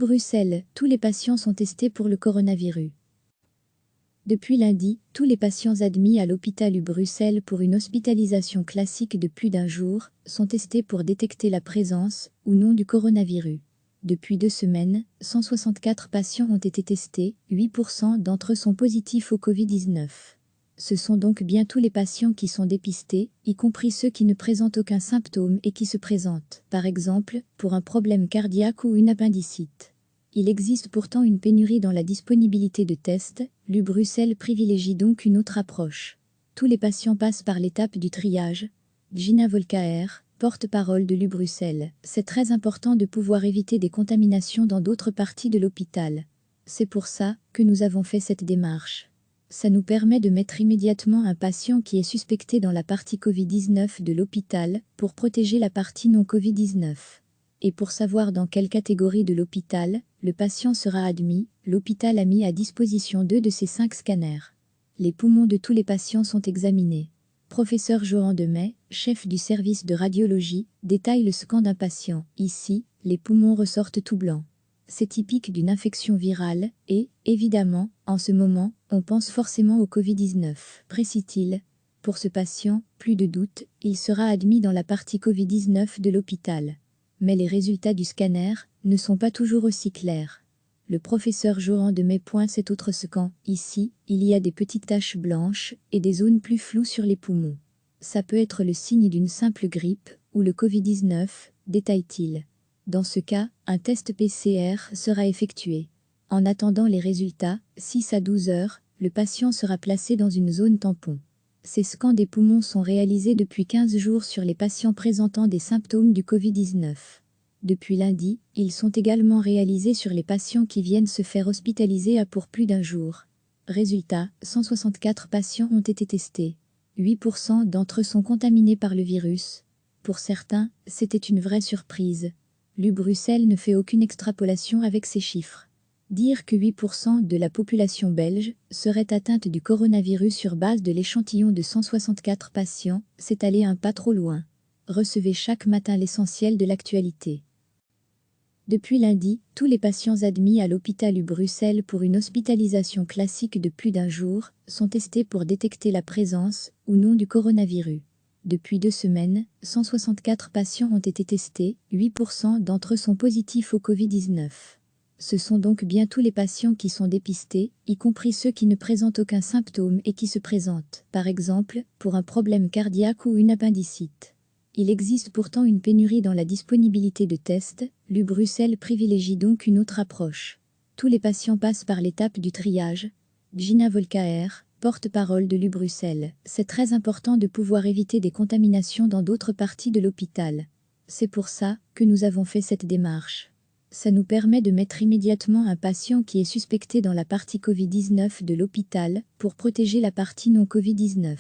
Bruxelles, tous les patients sont testés pour le coronavirus. Depuis lundi, tous les patients admis à l'hôpital Bruxelles pour une hospitalisation classique de plus d'un jour sont testés pour détecter la présence ou non du coronavirus. Depuis 2 semaines, 164 patients ont été testés, 8% d'entre eux sont positifs au Covid-19. Ce sont donc bien tous les patients qui sont dépistés, y compris ceux qui ne présentent aucun symptôme et qui se présentent, par exemple, pour un problème cardiaque ou une appendicite. Il existe pourtant une pénurie dans la disponibilité de tests, Bruxelles privilégie donc une autre approche. Tous les patients passent par l'étape du triage. Gina Volkaer, porte-parole de Bruxelles, c'est très important de pouvoir éviter des contaminations dans d'autres parties de l'hôpital. C'est pour ça que nous avons fait cette démarche. Ça nous permet de mettre immédiatement un patient qui est suspecté dans la partie Covid-19 de l'hôpital pour protéger la partie non Covid-19. Et pour savoir dans quelle catégorie de l'hôpital le patient sera admis, l'hôpital a mis à disposition 2 de ses 5 scanners. Les poumons de tous les patients sont examinés. Professeur Johan Demey, chef du service de radiologie, détaille le scan d'un patient. Ici, les poumons ressortent tout blancs. C'est typique d'une infection virale et, évidemment, en ce moment, on pense forcément au Covid-19, précise-t-il. Pour ce patient, plus de doute, il sera admis dans la partie Covid-19 de l'hôpital. Mais les résultats du scanner ne sont pas toujours aussi clairs. Le professeur Johan Demey pointe cet autre scan. Ici, il y a des petites taches blanches et des zones plus floues sur les poumons. Ça peut être le signe d'une simple grippe ou le Covid-19, détaille-t-il. Dans ce cas, un test PCR sera effectué. En attendant les résultats, 6 à 12 heures, le patient sera placé dans une zone tampon. Ces scans des poumons sont réalisés depuis 15 jours sur les patients présentant des symptômes du Covid-19. Depuis lundi, ils sont également réalisés sur les patients qui viennent se faire hospitaliser pour plus d'un jour. Résultat, 164 patients ont été testés. 8% d'entre eux sont contaminés par le virus. Pour certains, c'était une vraie surprise. Bruxelles ne fait aucune extrapolation avec ces chiffres. Dire que 8% de la population belge serait atteinte du coronavirus sur base de l'échantillon de 164 patients, c'est aller un pas trop loin. Recevez chaque matin l'essentiel de l'actualité. Depuis lundi, tous les patients admis à l'hôpital Bruxelles pour une hospitalisation classique de plus d'un jour sont testés pour détecter la présence ou non du coronavirus. Depuis 2 semaines, 164 patients ont été testés, 8% d'entre eux sont positifs au Covid-19. Ce sont donc bien tous les patients qui sont dépistés, y compris ceux qui ne présentent aucun symptôme et qui se présentent, par exemple, pour un problème cardiaque ou une appendicite. Il existe pourtant une pénurie dans la disponibilité de tests, Bruxelles privilégie donc une autre approche. Tous les patients passent par l'étape du triage. Gina Volkaer, porte-parole de Bruxelles, c'est très important de pouvoir éviter des contaminations dans d'autres parties de l'hôpital. C'est pour ça que nous avons fait cette démarche. Ça nous permet de mettre immédiatement un patient qui est suspecté dans la partie Covid-19 de l'hôpital pour protéger la partie non Covid-19.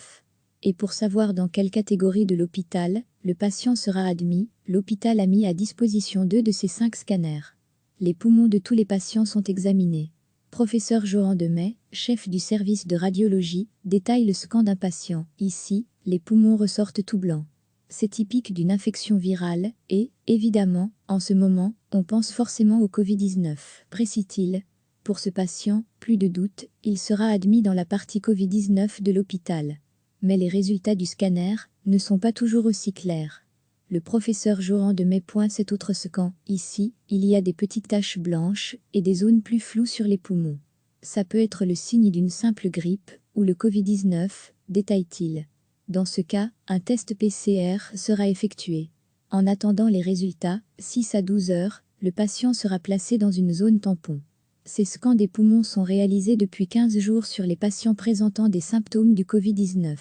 Et pour savoir dans quelle catégorie de l'hôpital le patient sera admis, l'hôpital a mis à disposition 2 de ses 5 scanners. Les poumons de tous les patients sont examinés. Professeur Johan Demey, chef du service de radiologie, détaille le scan d'un patient. Ici, les poumons ressortent tout blancs. C'est typique d'une infection virale et, évidemment, en ce moment, on pense forcément au Covid-19, précise-t-il. Pour ce patient, plus de doute, il sera admis dans la partie Covid-19 de l'hôpital. Mais les résultats du scanner ne sont pas toujours aussi clairs. Le professeur Johan Demey pointe cet autre scan. Ici, il y a des petites taches blanches et des zones plus floues sur les poumons. Ça peut être le signe d'une simple grippe ou le Covid-19, détaille-t-il. Dans ce cas, un test PCR sera effectué. En attendant les résultats, 6 à 12 heures, le patient sera placé dans une zone tampon. Ces scans des poumons sont réalisés depuis 15 jours sur les patients présentant des symptômes du Covid-19.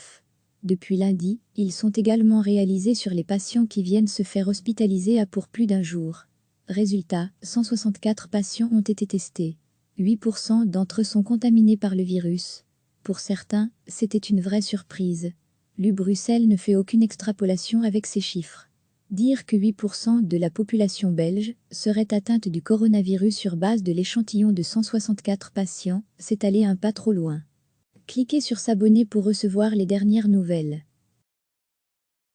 Depuis lundi, ils sont également réalisés sur les patients qui viennent se faire hospitaliser pour plus d'un jour. Résultat, 164 patients ont été testés. 8% d'entre eux sont contaminés par le virus. Pour certains, c'était une vraie surprise. Bruxelles ne fait aucune extrapolation avec ces chiffres. Dire que 8% de la population belge serait atteinte du coronavirus sur base de l'échantillon de 164 patients, c'est aller un pas trop loin. Cliquez sur s'abonner pour recevoir les dernières nouvelles.